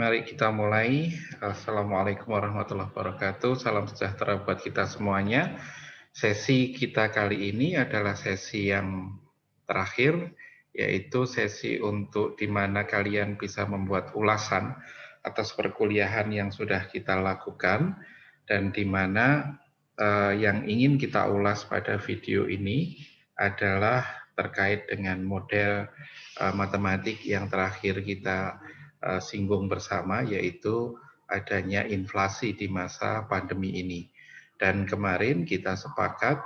Mari kita mulai. Assalamualaikum warahmatullahi wabarakatuh. Salam sejahtera buat kita semuanya. Sesi kita kali ini adalah sesi yang terakhir, yaitu sesi untuk di mana kalian bisa membuat ulasan atas perkuliahan yang sudah kita lakukan dan di mana yang ingin kita ulas pada video ini adalah terkait dengan model matematik yang terakhir kita singgung bersama, yaitu adanya inflasi di masa pandemi ini. Dan kemarin kita sepakat,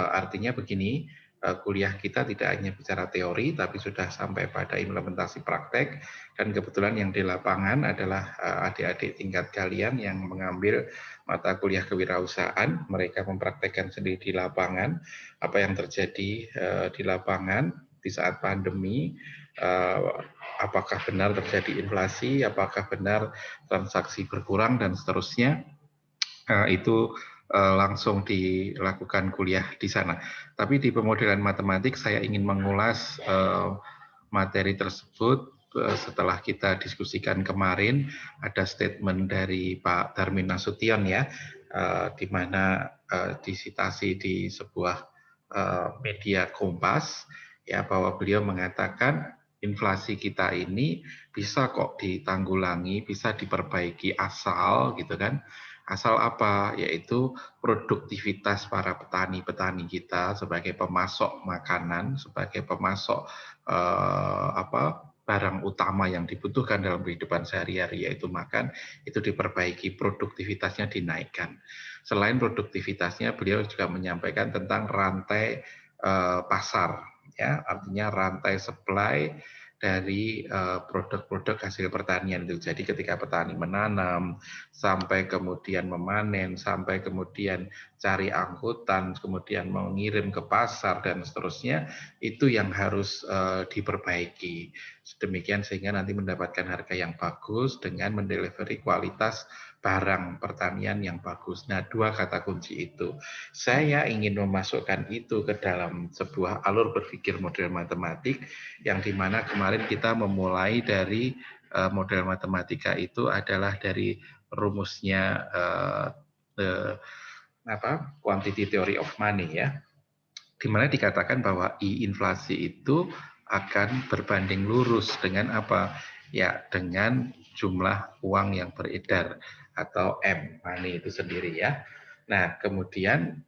artinya begini, kuliah kita tidak hanya bicara teori, tapi sudah sampai pada implementasi praktek, dan kebetulan yang di lapangan adalah adik-adik tingkat kalian yang mengambil mata kuliah kewirausahaan. Mereka mempraktekkan sendiri di lapangan, apa yang terjadi di lapangan di saat pandemi, apakah benar terjadi inflasi, apakah benar transaksi berkurang, dan seterusnya. Itu langsung dilakukan kuliah di sana. Tapi di pemodelan matematik saya ingin mengulas materi tersebut setelah kita diskusikan kemarin. Ada statement dari Pak Darmin Nasution ya, di mana disitasi di sebuah media Kompas ya, bahwa beliau mengatakan inflasi kita ini bisa kok ditanggulangi, bisa diperbaiki asal gitu kan. Asal apa? Yaitu produktivitas para petani-petani kita sebagai pemasok makanan, sebagai pemasok barang utama yang dibutuhkan dalam kehidupan sehari-hari, yaitu makan, itu diperbaiki, produktivitasnya dinaikkan. Selain produktivitasnya, beliau juga menyampaikan tentang rantai pasar, ya, artinya rantai supply dari produk-produk hasil pertanian itu. Jadi ketika petani menanam, sampai kemudian memanen, sampai kemudian cari angkutan, kemudian mengirim ke pasar dan seterusnya, itu yang harus diperbaiki. Sedemikian sehingga nanti mendapatkan harga yang bagus dengan mendelivery kualitas barang pertanian yang bagus. Nah, dua kata kunci itu. Saya ingin memasukkan itu ke dalam sebuah alur berpikir model matematik yang dimana kemarin kita memulai dari model matematika itu adalah dari rumusnya quantity theory of money ya, di mana dikatakan bahwa I inflasi itu akan berbanding lurus dengan apa? Ya, dengan jumlah uang yang beredar atau M, money itu sendiri ya. Nah, kemudian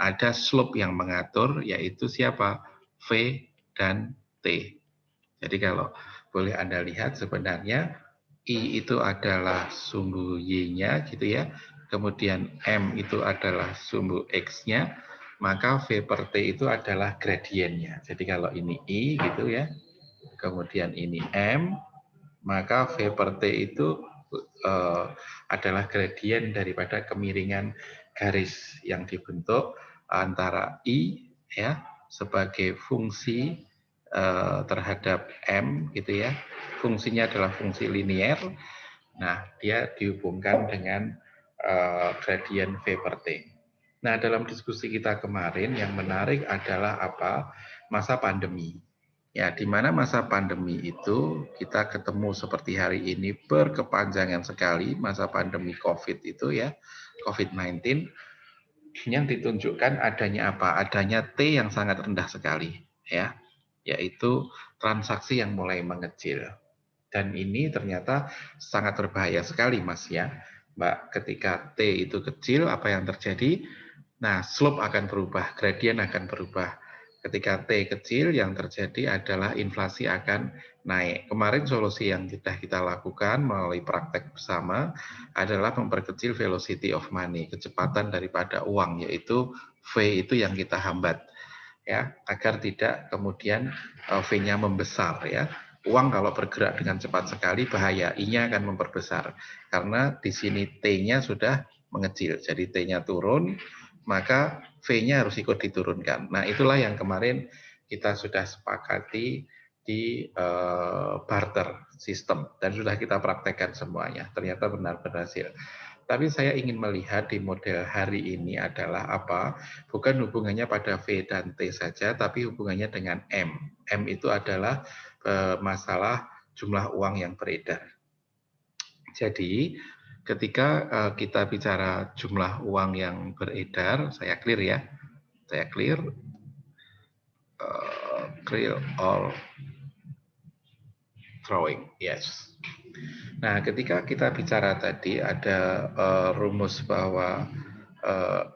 ada slope yang mengatur, yaitu siapa? V dan T. Jadi kalau boleh Anda lihat sebenarnya I itu adalah sumbu Y-nya gitu ya. Kemudian M itu adalah sumbu X-nya, maka V per T itu adalah gradiennya. Jadi kalau ini I gitu ya, kemudian ini M, maka V per T itu adalah gradien daripada kemiringan garis yang dibentuk antara I ya sebagai fungsi terhadap M gitu ya. Fungsinya adalah fungsi linear. Nah, dia dihubungkan dengan gradien V per T. Nah, dalam diskusi kita kemarin yang menarik adalah apa? Masa pandemi. Ya, di mana masa pandemi itu kita ketemu seperti hari ini berkepanjangan sekali masa pandemi COVID itu ya, COVID-19, yang ditunjukkan adanya apa? Adanya T yang sangat rendah sekali ya, yaitu transaksi yang mulai mengecil. Dan ini ternyata sangat berbahaya sekali Mas ya, Mbak. Ketika T itu kecil, apa yang terjadi? Nah, slope akan berubah, gradien akan berubah. Ketika T kecil, yang terjadi adalah inflasi akan naik. Kemarin solusi yang sudah kita lakukan melalui praktek bersama adalah memperkecil velocity of money, kecepatan daripada uang, yaitu V itu yang kita hambat, ya, agar tidak kemudian V-nya membesar ya. Uang kalau bergerak dengan cepat sekali bahaya, I-nya akan memperbesar karena di sini T-nya sudah mengecil, jadi T-nya turun, maka V-nya harus ikut diturunkan. Nah, itulah yang kemarin kita sudah sepakati di barter system dan sudah kita praktekkan semuanya. Ternyata benar berhasil. Tapi saya ingin melihat di model hari ini adalah apa? Bukan hubungannya pada V dan T saja, tapi hubungannya dengan M. M itu adalah masalah jumlah uang yang beredar. Jadi ketika kita bicara jumlah uang yang beredar, saya clear ya, saya clear all drawing, yes. Nah, ketika kita bicara tadi ada rumus bahwa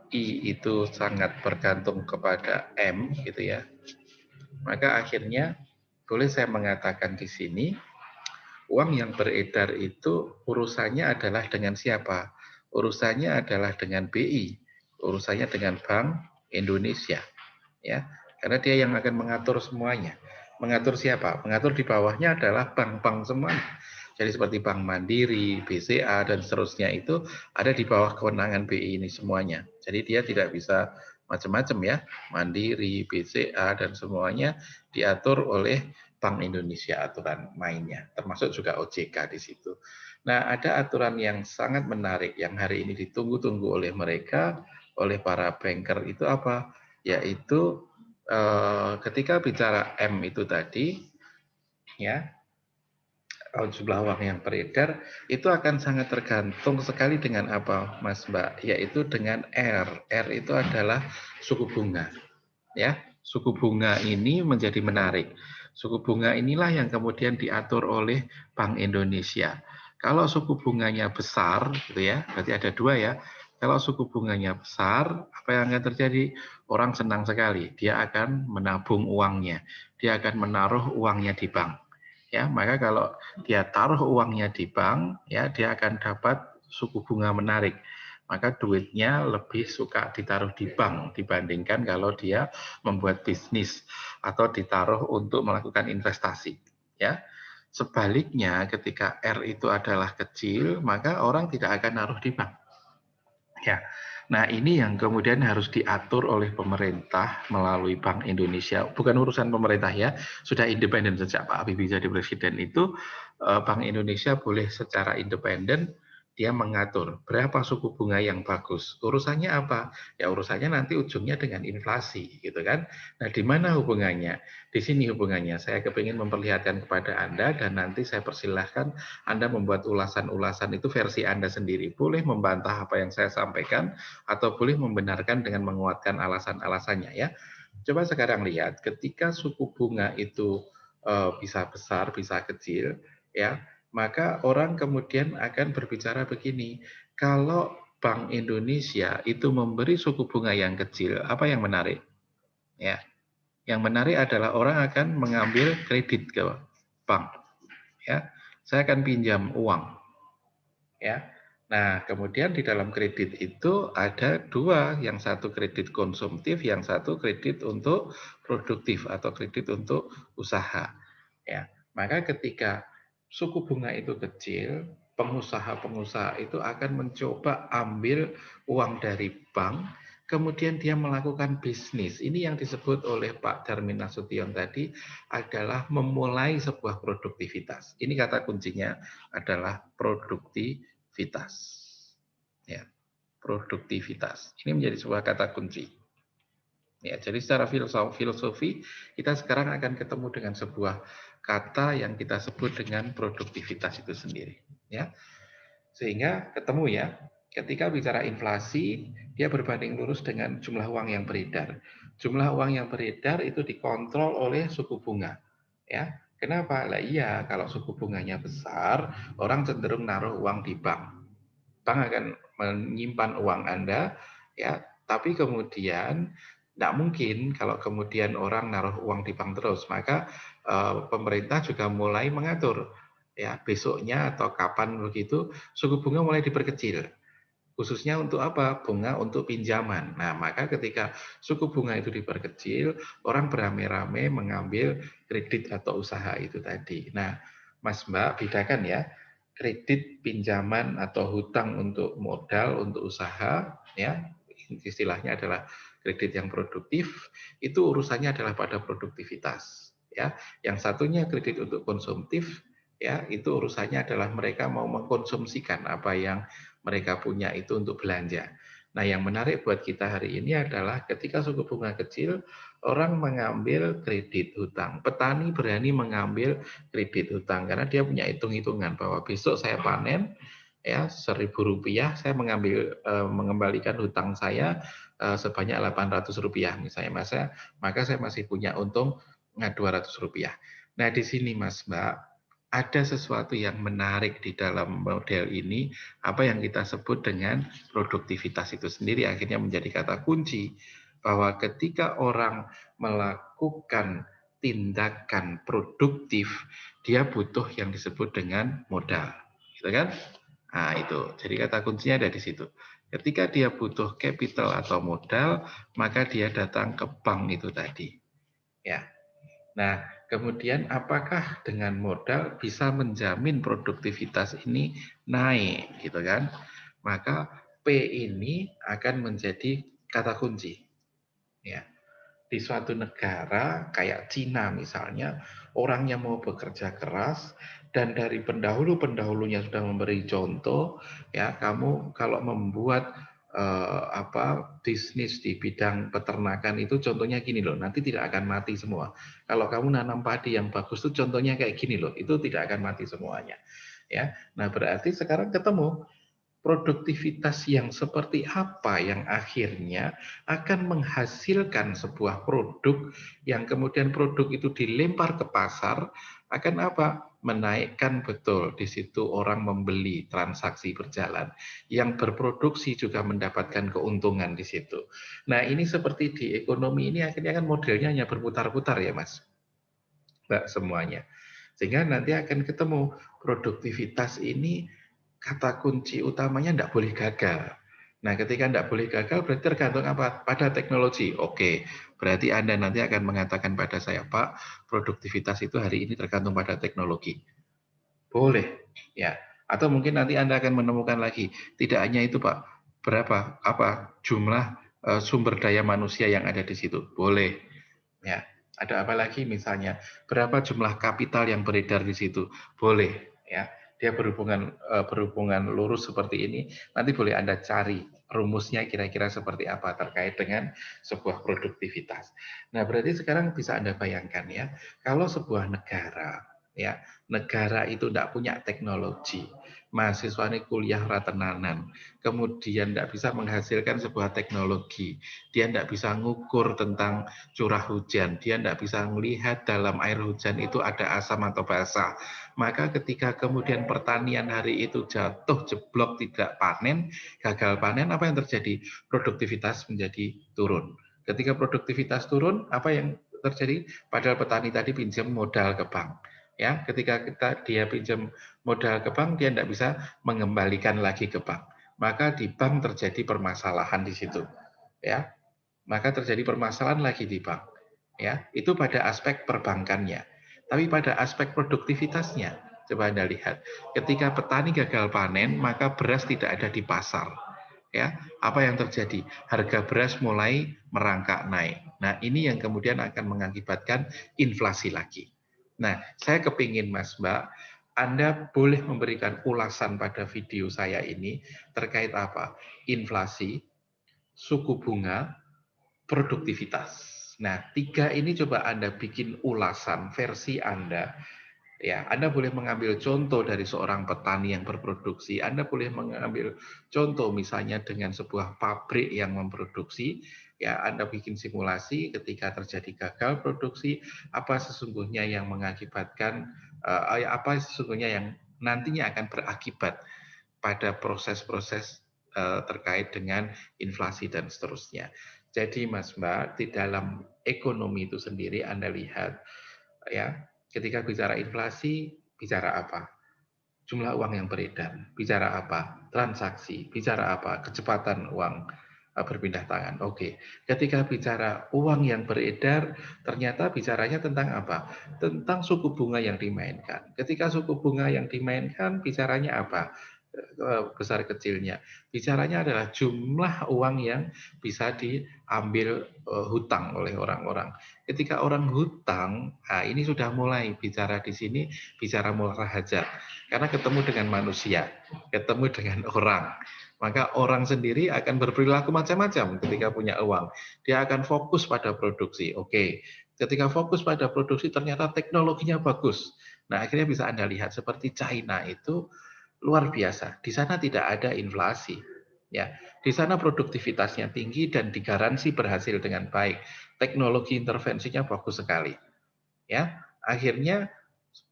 I itu sangat bergantung kepada M, gitu ya. Maka akhirnya boleh saya mengatakan di sini, uang yang beredar itu urusannya adalah dengan siapa? Urusannya adalah dengan BI, urusannya dengan Bank Indonesia, ya. Karena dia yang akan mengatur semuanya. Mengatur siapa? Mengatur di bawahnya adalah bank-bank semuanya. Jadi seperti Bank Mandiri, BCA, dan seterusnya itu ada di bawah kewenangan BI ini semuanya. Jadi dia tidak bisa macam-macam ya. Mandiri, BCA, dan semuanya diatur oleh Bank Indonesia aturan mainnya. Termasuk juga OJK di situ. Nah, ada aturan yang sangat menarik yang hari ini ditunggu-tunggu oleh mereka, oleh para banker itu apa? Yaitu ketika bicara M itu tadi, ya, jumlah uang yang beredar itu akan sangat tergantung sekali dengan apa, Mas Mbak, yaitu dengan R. R itu adalah suku bunga, ya. Suku bunga ini menjadi menarik. Suku bunga inilah yang kemudian diatur oleh Bank Indonesia. Kalau suku bunganya besar, gitu ya, berarti ada dua ya. Kalau suku bunganya besar, apa yang akan terjadi? Orang senang sekali, dia akan menabung uangnya, dia akan menaruh uangnya di bank. Ya, maka kalau dia taruh uangnya di bank, ya dia akan dapat suku bunga menarik. Maka duitnya lebih suka ditaruh di bank dibandingkan kalau dia membuat bisnis atau ditaruh untuk melakukan investasi. Ya, sebaliknya ketika R itu adalah kecil, maka orang tidak akan naruh di bank. Ya, nah ini yang kemudian harus diatur oleh pemerintah melalui Bank Indonesia. Bukan urusan pemerintah ya, sudah independen sejak Pak Habibie jadi presiden itu, Bank Indonesia boleh secara independen dia mengatur berapa suku bunga yang bagus. Urusannya apa? Ya urusannya nanti ujungnya dengan inflasi, gitu kan? Nah, di mana hubungannya? Di sini hubungannya. Saya kepingin memperlihatkan kepada Anda dan nanti saya persilahkan Anda membuat ulasan-ulasan itu versi Anda sendiri. Boleh membantah apa yang saya sampaikan atau boleh membenarkan dengan menguatkan alasan-alasannya ya. Coba sekarang lihat ketika suku bunga itu bisa besar, bisa kecil ya, maka orang kemudian akan berbicara begini, kalau Bank Indonesia itu memberi suku bunga yang kecil, apa yang menarik? Ya, yang menarik adalah orang akan mengambil kredit ke bank. Ya, saya akan pinjam uang. Ya, nah kemudian di dalam kredit itu ada dua, yang satu kredit konsumtif, yang satu kredit untuk produktif atau kredit untuk usaha. Ya, maka ketika suku bunga itu kecil, pengusaha-pengusaha itu akan mencoba ambil uang dari bank, kemudian dia melakukan bisnis. Ini yang disebut oleh Pak Darmin Nasution tadi adalah memulai sebuah produktivitas. Ini kata kuncinya adalah produktivitas. Ya, produktivitas. Ini menjadi sebuah kata kunci. Ya, jadi secara filosofi kita sekarang akan ketemu dengan sebuah kata yang kita sebut dengan produktivitas itu sendiri. Ya, sehingga ketemu ya. Ketika bicara inflasi, dia berbanding lurus dengan jumlah uang yang beredar. Jumlah uang yang beredar itu dikontrol oleh suku bunga. Ya, kenapa? Lah iya, kalau suku bunganya besar, orang cenderung naruh uang di bank. Bank akan menyimpan uang Anda, ya, tapi kemudian tidak mungkin kalau kemudian orang naruh uang di bank terus, maka pemerintah juga mulai mengatur, ya, besoknya atau kapan begitu, suku bunga mulai diperkecil. Khususnya untuk apa? Bunga untuk pinjaman. Nah, maka ketika suku bunga itu diperkecil, orang beramai-ramai mengambil kredit atau usaha itu tadi. Nah, Mas Mbak, bedakan ya, kredit pinjaman atau hutang untuk modal, untuk usaha, ya, istilahnya adalah kredit yang produktif, itu urusannya adalah pada produktivitas. Ya, yang satunya kredit untuk konsumtif, ya, itu urusannya adalah mereka mau mengkonsumsikan apa yang mereka punya itu untuk belanja. Nah, yang menarik buat kita hari ini adalah ketika suku bunga kecil, orang mengambil kredit hutang. Petani berani mengambil kredit hutang karena dia punya hitung-hitungan bahwa besok saya panen ya Rp1.000, saya mengembalikan hutang saya sebanyak Rp800 misalnya, maka saya masih punya untung Rp200. Nah, di sini Mas Mbak, ada sesuatu yang menarik di dalam model ini, apa yang kita sebut dengan produktivitas itu sendiri akhirnya menjadi kata kunci, bahwa ketika orang melakukan tindakan produktif, dia butuh yang disebut dengan modal, gitu kan? Nah, itu. Jadi kata kuncinya ada di situ. Ketika dia butuh capital atau modal, maka dia datang ke bank itu tadi. Ya. Nah, kemudian apakah dengan modal bisa menjamin produktivitas ini naik, gitu kan? Maka P ini akan menjadi kata kunci. Ya, di suatu negara kayak Cina misalnya, orang yang mau bekerja keras dan dari pendahulu-pendahulunya sudah memberi contoh, ya kamu kalau membuat bisnis di bidang peternakan itu contohnya gini loh, nanti tidak akan mati semua. Kalau kamu nanam padi yang bagus itu contohnya kayak gini loh, itu tidak akan mati semuanya. Ya, nah berarti sekarang ketemu produktivitas yang seperti apa yang akhirnya akan menghasilkan sebuah produk yang kemudian produk itu dilempar ke pasar akan apa? Menaikkan betul di situ orang membeli, transaksi berjalan. Yang berproduksi juga mendapatkan keuntungan di situ. Nah, ini seperti di ekonomi ini akhirnya kan modelnya hanya berputar-putar ya, Mas. Mbak semuanya. Sehingga nanti akan ketemu produktivitas ini kata kunci utamanya tidak boleh gagal. Nah, ketika tidak boleh gagal berarti tergantung apa? Pada teknologi. Oke, berarti Anda nanti akan mengatakan pada saya, Pak, produktivitas itu hari ini tergantung pada teknologi. Boleh, ya. Atau mungkin nanti Anda akan menemukan lagi, tidak hanya itu, Pak. Berapa jumlah sumber daya manusia yang ada di situ? Boleh. Ya. Ada apa lagi misalnya? Berapa jumlah kapital yang beredar di situ? Boleh, ya. Dia berhubungan lurus seperti ini. Nanti boleh Anda cari rumusnya kira-kira seperti apa terkait dengan sebuah produktivitas. Nah, berarti sekarang bisa Anda bayangkan ya, kalau sebuah negara ya, negara itu tidak punya teknologi, mahasiswa ini kuliah ratenanan, kemudian tidak bisa menghasilkan sebuah teknologi, dia tidak bisa ngukur tentang curah hujan, dia tidak bisa melihat dalam air hujan itu ada asam atau basa. Maka ketika kemudian pertanian hari itu jatuh jeblok tidak panen, gagal panen, apa yang terjadi? Produktivitas menjadi turun. Ketika produktivitas turun, apa yang terjadi? Padahal petani tadi pinjam modal ke bank. Ya, ketika dia pinjam modal ke bank, dia tidak bisa mengembalikan lagi ke bank. Maka di bank terjadi permasalahan di situ. Ya, maka terjadi permasalahan lagi di bank. Ya, itu pada aspek perbankannya. Tapi pada aspek produktivitasnya, coba Anda lihat, ketika petani gagal panen, maka beras tidak ada di pasar. Ya, apa yang terjadi? Harga beras mulai merangkak naik. Nah, ini yang kemudian akan mengakibatkan inflasi lagi. Nah, saya kepingin Mas Mbak, Anda boleh memberikan ulasan pada video saya ini terkait apa? Inflasi, suku bunga, produktivitas. Nah, tiga ini coba Anda bikin ulasan versi Anda. Ya, Anda boleh mengambil contoh dari seorang petani yang berproduksi. Anda boleh mengambil contoh misalnya dengan sebuah pabrik yang memproduksi. Ya, Anda bikin simulasi ketika terjadi gagal produksi, apa sesungguhnya yang mengakibatkan, apa sesungguhnya yang nantinya akan berakibat pada proses-proses terkait dengan inflasi dan seterusnya. Jadi Mas Mbak, di dalam ekonomi itu sendiri Anda lihat ya, ketika bicara inflasi bicara apa? Jumlah uang yang beredar. Bicara apa? Transaksi. Bicara apa? Kecepatan uang berpindah tangan. Oke. Ketika bicara uang yang beredar, ternyata bicaranya tentang apa? Tentang suku bunga yang dimainkan. Ketika suku bunga yang dimainkan, bicaranya apa? besar kecilnya. Bicaranya adalah jumlah uang yang bisa diambil hutang oleh orang-orang. Ketika orang hutang, nah ini sudah mulai bicara di sini, bicara murah hajar. Karena ketemu dengan manusia, ketemu dengan orang. Maka orang sendiri akan berperilaku macam-macam ketika punya uang. Dia akan fokus pada produksi. Oke, ketika fokus pada produksi ternyata teknologinya bagus. Nah, akhirnya bisa Anda lihat seperti China itu luar biasa. Di sana tidak ada inflasi. Ya, di sana produktivitasnya tinggi dan digaransi berhasil dengan baik. Teknologi intervensinya bagus sekali. Ya, akhirnya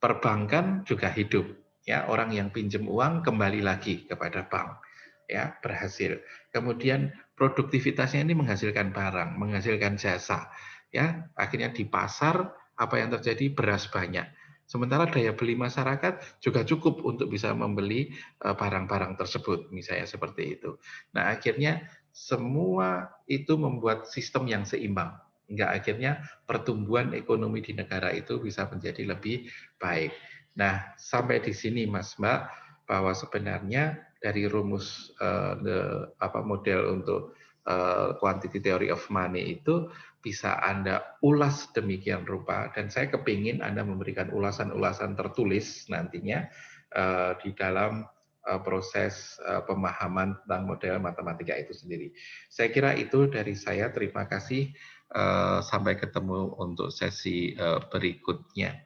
perbankan juga hidup. Ya, orang yang pinjam uang kembali lagi kepada bank. Ya, berhasil. Kemudian produktivitasnya ini menghasilkan barang, menghasilkan jasa. Ya, akhirnya di pasar apa yang terjadi, beras banyak. Sementara daya beli masyarakat juga cukup untuk bisa membeli barang-barang tersebut, misalnya seperti itu. Nah, akhirnya semua itu membuat sistem yang seimbang, hingga akhirnya pertumbuhan ekonomi di negara itu bisa menjadi lebih baik. Nah, sampai di sini Mas Mbak, bahwa sebenarnya dari rumus model untuk quantity theory of money itu bisa Anda ulas demikian rupa, dan saya kepingin Anda memberikan ulasan-ulasan tertulis nantinya di dalam proses pemahaman tentang model matematika itu sendiri. Saya kira itu dari saya. Terima kasih. Sampai ketemu untuk sesi berikutnya.